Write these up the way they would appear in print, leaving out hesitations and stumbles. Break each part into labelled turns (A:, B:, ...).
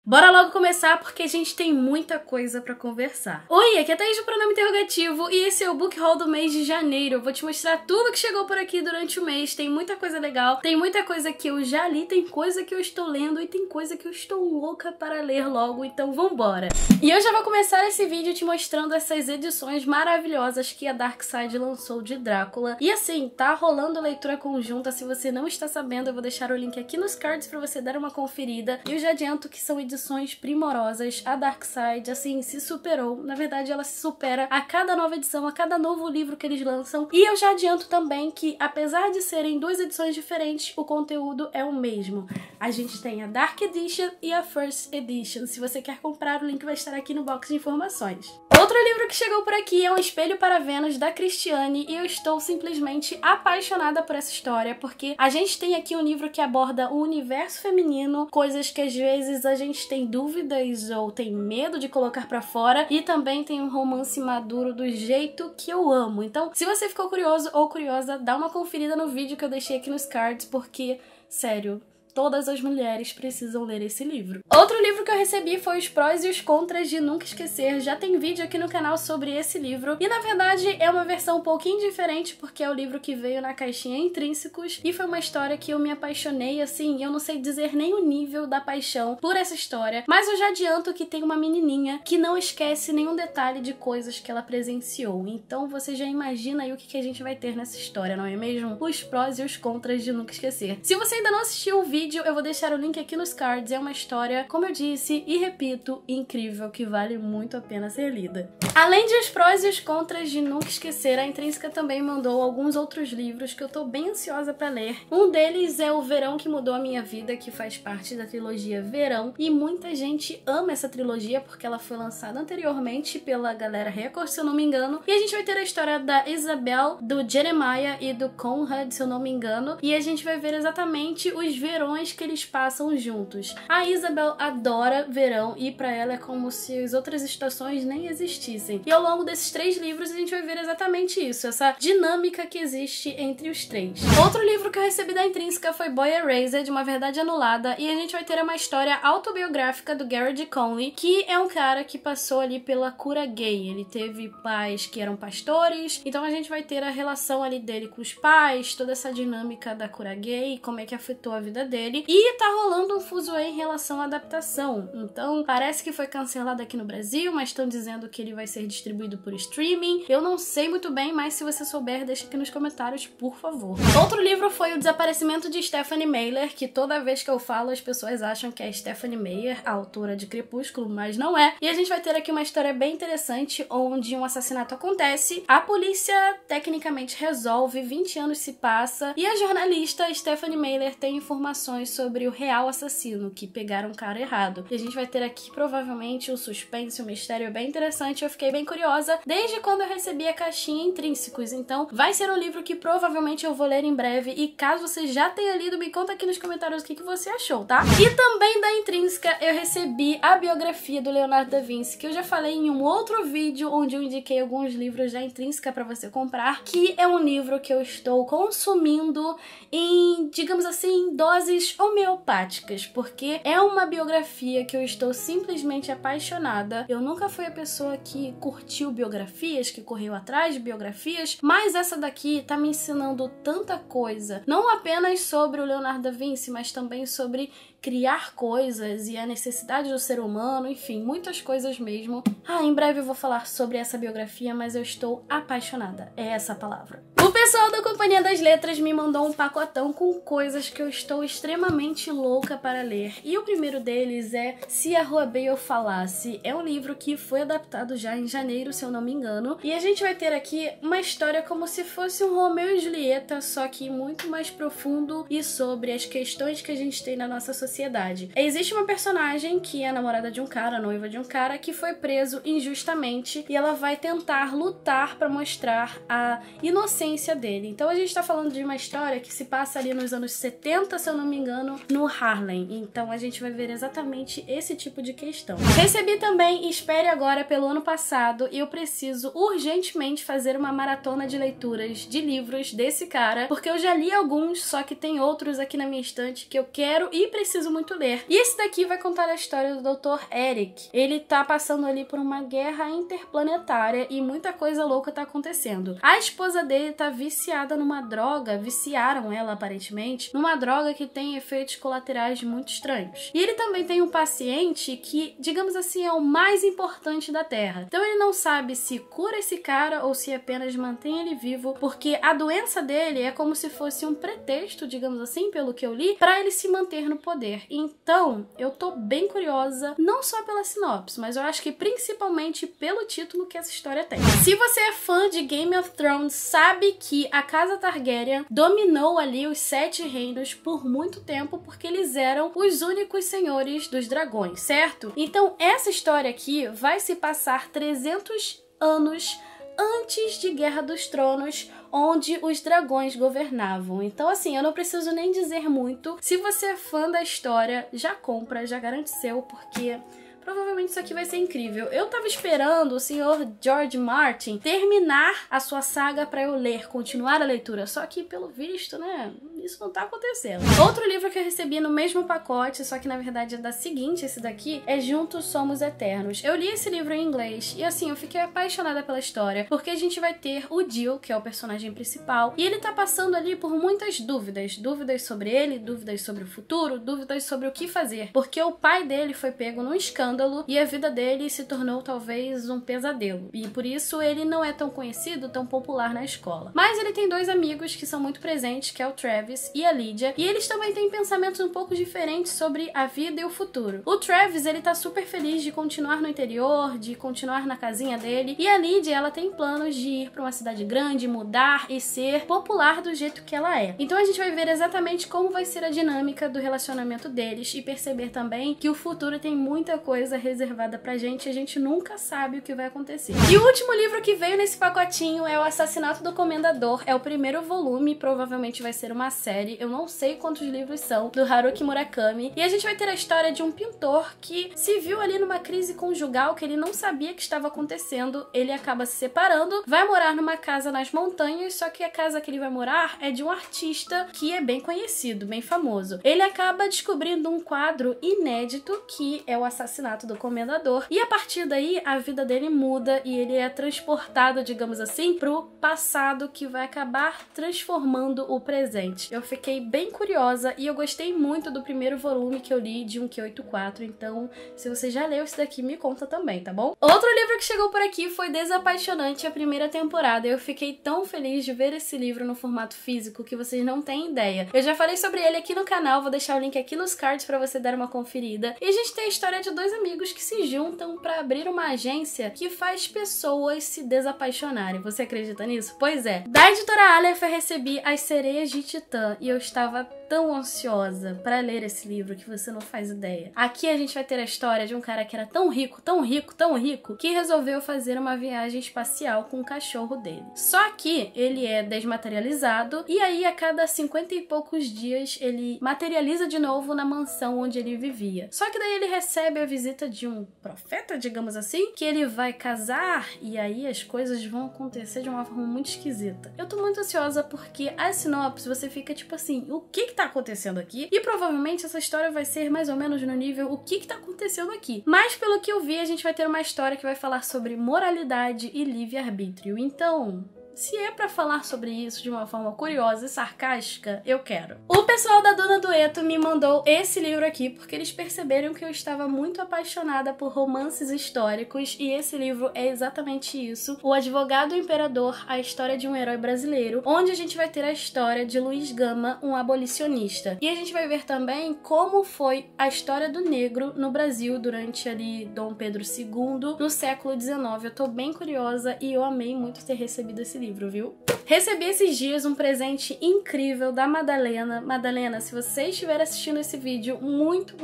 A: Bora logo começar porque a gente tem muita coisa pra conversar. Oi, aqui é a Thaís do Pronome Interrogativo e esse é o Book Haul do mês de janeiro. Eu vou te mostrar tudo que chegou por aqui durante o mês. Tem muita coisa legal, tem muita coisa que eu já li, tem coisa que eu estou lendo e tem coisa que eu estou louca para ler logo, então vambora. E eu já vou começar esse vídeo te mostrando essas edições maravilhosas que a Dark Side lançou de Drácula. E assim, tá rolando leitura conjunta, se você não está sabendo, eu vou deixar o link aqui nos cards pra você dar uma conferida. E eu já adianto que são edições primorosas. A Dark Side, assim, se superou. Na verdade, ela se supera a cada nova edição, a cada novo livro que eles lançam. E eu já adianto também que, apesar de serem duas edições diferentes, o conteúdo é o mesmo. A gente tem a Dark Edition e a First Edition. Se você quer comprar, o link vai estar aqui no box de informações. Outro livro que chegou por aqui é Um Espelho para Vênus, da Christiane, e eu estou simplesmente apaixonada por essa história, porque a gente tem aqui um livro que aborda o universo feminino, coisas que às vezes a gente tem dúvidas ou tem medo de colocar pra fora, e também tem um romance maduro do jeito que eu amo. Então, se você ficou curioso ou curiosa, dá uma conferida no vídeo que eu deixei aqui nos cards, porque, sério, todas as mulheres precisam ler esse livro. Outro livro que eu recebi foi Os Prós e os Contras de Nunca Esquecer. Já tem vídeo aqui no canal sobre esse livro. E na verdade é uma versão um pouquinho diferente, porque é o livro que veio na caixinha Intrínsecos. E foi uma história que eu me apaixonei, assim, eu não sei dizer nem o nível da paixão por essa história. Mas eu já adianto que tem uma menininha que não esquece nenhum detalhe de coisas que ela presenciou. Então você já imagina aí o que a gente vai ter nessa história, não é mesmo? Os Prós e os Contras de Nunca Esquecer. Se você ainda não assistiu o vídeo, eu vou deixar o link aqui nos cards. É uma história, como eu disse e repito, incrível, que vale muito a pena ser lida. Além de Os Prós e os Contras de Nunca Esquecer, a Intrínseca também mandou alguns outros livros que eu tô bem ansiosa pra ler. Um deles é O Verão que Mudou a Minha Vida, que faz parte da trilogia Verão, e muita gente ama essa trilogia porque ela foi lançada anteriormente pela Galera Record, se eu não me engano, e a gente vai ter a história da Isabel, do Jeremiah e do Conrad, se eu não me engano, e a gente vai ver exatamente os verões que eles passam juntos. A Isabel adora verão e pra ela é como se as outras estações nem existissem. E ao longo desses 3 livros a gente vai ver exatamente isso, essa dinâmica que existe entre os 3. Outro livro que eu recebi da Intrínseca foi Boy Erased, Uma Verdade Anulada, e a gente vai ter uma história autobiográfica do Garrett Conley, que é um cara que passou ali pela cura gay. Ele teve pais que eram pastores, então a gente vai ter a relação ali dele com os pais, toda essa dinâmica da cura gay, como é que afetou a vida dele. E tá rolando um fuzuê em relação à adaptação. Então, parece que foi cancelado aqui no Brasil, mas estão dizendo que ele vai ser distribuído por streaming. Eu não sei muito bem, mas se você souber, deixa aqui nos comentários, por favor. Outro livro foi O Desaparecimento de Stephenie Meyer, que toda vez que eu falo, as pessoas acham que é Stephenie Meyer, a autora de Crepúsculo, mas não é. E a gente vai ter aqui uma história bem interessante, onde um assassinato acontece, a polícia tecnicamente resolve, 20 anos se passa, e a jornalista Stephenie Meyer tem informações sobre o real assassino, que pegaram o cara errado. E a gente vai ter aqui provavelmente um suspense, um mistério bem interessante. Eu fiquei bem curiosa desde quando eu recebi a caixinha Intrínsecos, então vai ser um livro que provavelmente eu vou ler em breve, e caso você já tenha lido, me conta aqui nos comentários o que você achou, tá? E também da Intrínseca eu recebi a biografia do Leonardo da Vinci, que eu já falei em um outro vídeo onde eu indiquei alguns livros da Intrínseca pra você comprar, que é um livro que eu estou consumindo em, digamos assim, doses homeopáticas, porque é uma biografia que eu estou simplesmente apaixonada. Eu nunca fui a pessoa que curtiu biografias, que correu atrás de biografias, mas essa daqui tá me ensinando tanta coisa, não apenas sobre o Leonardo da Vinci, mas também sobre criar coisas e a necessidade do ser humano, enfim, muitas coisas mesmo. Em breve eu vou falar sobre essa biografia, mas eu estou apaixonada, é essa a palavra. O pessoal da Companhia das Letras me mandou um pacotão com coisas que eu estou extremamente louca para ler. E o primeiro deles é Se a Rua Bale Falasse. É um livro que foi adaptado já em janeiro, se eu não me engano. E a gente vai ter aqui uma história como se fosse um Romeu e Julieta, só que muito mais profundo e sobre as questões que a gente tem na nossa sociedade. Existe uma personagem que é a namorada de um cara, a noiva de um cara, que foi preso injustamente, e ela vai tentar lutar para mostrar a inocência dele. Então a gente tá falando de uma história que se passa ali nos anos 70, se eu não me engano, no Harlem. Então a gente vai ver exatamente esse tipo de questão. Recebi também Espere Agora pelo ano passado e eu preciso urgentemente fazer uma maratona de leituras de livros desse cara, porque eu já li alguns, só que tem outros aqui na minha estante que eu quero e preciso muito ler. E esse daqui vai contar a história do Dr. Eric. Ele tá passando ali por uma guerra interplanetária e muita coisa louca tá acontecendo. A esposa dele tá viciada numa droga, viciaram ela aparentemente, numa droga que tem efeitos colaterais muito estranhos. E ele também tem um paciente que, digamos assim, é o mais importante da Terra. Então ele não sabe se cura esse cara ou se apenas mantém ele vivo, porque a doença dele é como se fosse um pretexto, digamos assim, pelo que eu li, pra ele se manter no poder. Então, eu tô bem curiosa, não só pela sinopse, mas eu acho que principalmente pelo título que essa história tem. Se você é fã de Game of Thrones, sabe que a Casa Targaryen dominou ali os 7 reinos por muito tempo, porque eles eram os únicos senhores dos dragões, certo? Então, essa história aqui vai se passar 300 anos antes de Guerra dos Tronos, onde os dragões governavam. Então, assim, eu não preciso nem dizer muito. Se você é fã da história, já compra, já garante seu, porque provavelmente isso aqui vai ser incrível. Eu tava esperando o senhor George Martin terminar a sua saga pra eu ler, continuar a leitura, só que pelo visto, né, isso não tá acontecendo. Outro livro que eu recebi no mesmo pacote, só que na verdade é da seguinte, esse daqui, é Juntos Somos Eternos. Eu li esse livro em inglês e assim, eu fiquei apaixonada pela história, porque a gente vai ter o Jill, que é o personagem principal, e ele tá passando ali por muitas dúvidas. Dúvidas sobre ele, dúvidas sobre o futuro, dúvidas sobre o que fazer, porque o pai dele foi pego num escândalo e a vida dele se tornou talvez um pesadelo. E por isso ele não é tão conhecido, tão popular na escola. Mas ele tem 2 amigos que são muito presentes, que é o Travis e a Lydia, e eles também têm pensamentos um pouco diferentes sobre a vida e o futuro. O Travis, ele tá super feliz de continuar no interior, de continuar na casinha dele, e a Lydia, ela tem planos de ir pra uma cidade grande, mudar e ser popular do jeito que ela é. Então a gente vai ver exatamente como vai ser a dinâmica do relacionamento deles e perceber também que o futuro tem muita coisa reservada pra gente e a gente nunca sabe o que vai acontecer. E o último livro que veio nesse pacotinho é O Assassinato do Comendador. É o primeiro volume, provavelmente vai ser uma série, eu não sei quantos livros são, do Haruki Murakami. E a gente vai ter a história de um pintor que se viu ali numa crise conjugal que ele não sabia que estava acontecendo, ele acaba se separando, vai morar numa casa nas montanhas, só que a casa que ele vai morar é de um artista que é bem conhecido, bem famoso. Ele acaba descobrindo um quadro inédito que é o assassinato do Comendador, e a partir daí a vida dele muda e ele é transportado, digamos assim, pro passado, que vai acabar transformando o presente. Eu fiquei bem curiosa e eu gostei muito do primeiro volume que eu li de 1Q84, então se você já leu esse daqui, me conta também, tá bom? Outro livro que chegou por aqui foi Desapaixonante, a primeira temporada. Eu fiquei tão feliz de ver esse livro no formato físico que vocês não têm ideia. Eu já falei sobre ele aqui no canal, vou deixar o link aqui nos cards pra você dar uma conferida. E a gente tem a história de 2 amigos que se juntam pra abrir uma agência que faz pessoas se desapaixonarem. Você acredita nisso? Pois é. Da editora Aleph eu recebi As Sereias de Titã e eu estava tão ansiosa pra ler esse livro que você não faz ideia. Aqui a gente vai ter a história de um cara que era tão rico, tão rico, tão rico, que resolveu fazer uma viagem espacial com o cachorro dele. Só que ele é desmaterializado e aí a cada 50 e poucos dias ele materializa de novo na mansão onde ele vivia. Só que daí ele recebe a visita de um profeta, digamos assim, que ele vai casar e aí as coisas vão acontecer de uma forma muito esquisita. Eu tô muito ansiosa porque a sinopse você fica tipo assim, o que tá acontecendo aqui? E provavelmente essa história vai ser mais ou menos no nível o que tá acontecendo aqui. Mas pelo que eu vi, a gente vai ter uma história que vai falar sobre moralidade e livre-arbítrio. Então, se é pra falar sobre isso de uma forma curiosa e sarcástica, eu quero. O pessoal da Dona Dueto me mandou esse livro aqui porque eles perceberam que eu estava muito apaixonada por romances históricos e esse livro é exatamente isso. O Advogado Imperador, a história de um herói brasileiro, onde a gente vai ter a história de Luiz Gama, um abolicionista. E a gente vai ver também como foi a história do negro no Brasil durante ali Dom Pedro II, no século XIX. Eu tô bem curiosa e eu amei muito ter recebido esse livro. livro, viu? Recebi esses dias um presente incrível da Madalena. Madalena, se você estiver assistindo esse vídeo, muito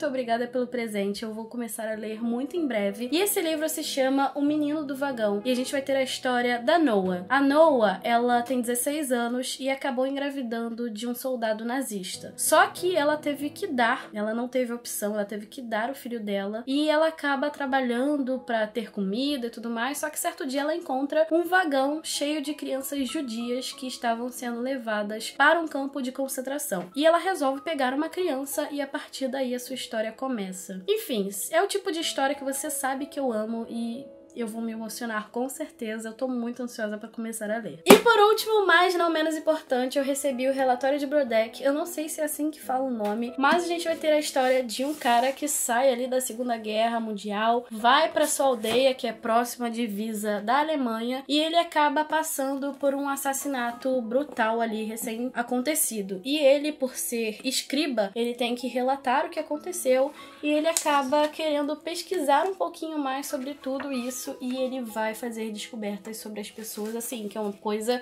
A: obrigada pelo presente. Eu vou começar a ler muito em breve. E esse livro se chama O Menino do Vagão. E a gente vai ter a história da Noah. A Noah, ela tem 16 anos e acabou engravidando de um soldado nazista. Só que ela teve que dar, ela não teve opção, ela teve que dar o filho dela. E ela acaba trabalhando pra ter comida e tudo mais. Só que certo dia ela encontra um vagão cheio de crianças judias que estavam sendo levadas para um campo de concentração. E ela resolve pegar uma criança e a partir daí a sua história começa. Enfim, é o tipo de história que você sabe que eu amo e eu vou me emocionar com certeza. Eu tô muito ansiosa pra começar a ler. E por último, mas não menos importante, eu recebi o relatório de Brodeck. Eu não sei se é assim que fala o nome, mas a gente vai ter a história de um cara que sai ali da Segunda Guerra Mundial, vai pra sua aldeia, que é próxima à divisa da Alemanha, e ele acaba passando por um assassinato brutal ali, recém-acontecido. E ele, por ser escriba, ele tem que relatar o que aconteceu, e ele acaba querendo pesquisar um pouquinho mais sobre tudo isso, e ele vai fazer descobertas sobre as pessoas, assim, que é uma coisa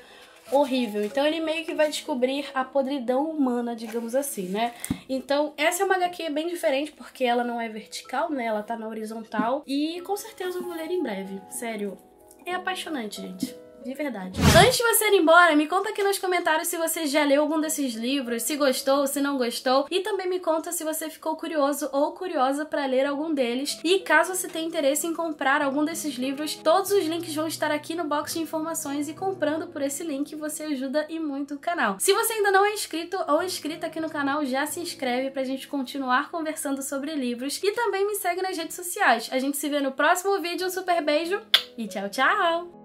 A: horrível. Então ele meio que vai descobrir a podridão humana, digamos assim, né? Então essa é uma HQ bem diferente, porque ela não é vertical, né? Ela tá na horizontal, e com certeza eu vou ler em breve. Sério, é apaixonante, gente. De verdade. Antes de você ir embora, me conta aqui nos comentários se você já leu algum desses livros, se gostou, se não gostou, e também me conta se você ficou curioso ou curiosa pra ler algum deles. E caso você tenha interesse em comprar algum desses livros, todos os links vão estar aqui no box de informações, e comprando por esse link você ajuda e muito o canal. Se você ainda não é inscrito ou inscrita aqui no canal, já se inscreve pra gente continuar conversando sobre livros, e também me segue nas redes sociais. A gente se vê no próximo vídeo, um super beijo e tchau, tchau!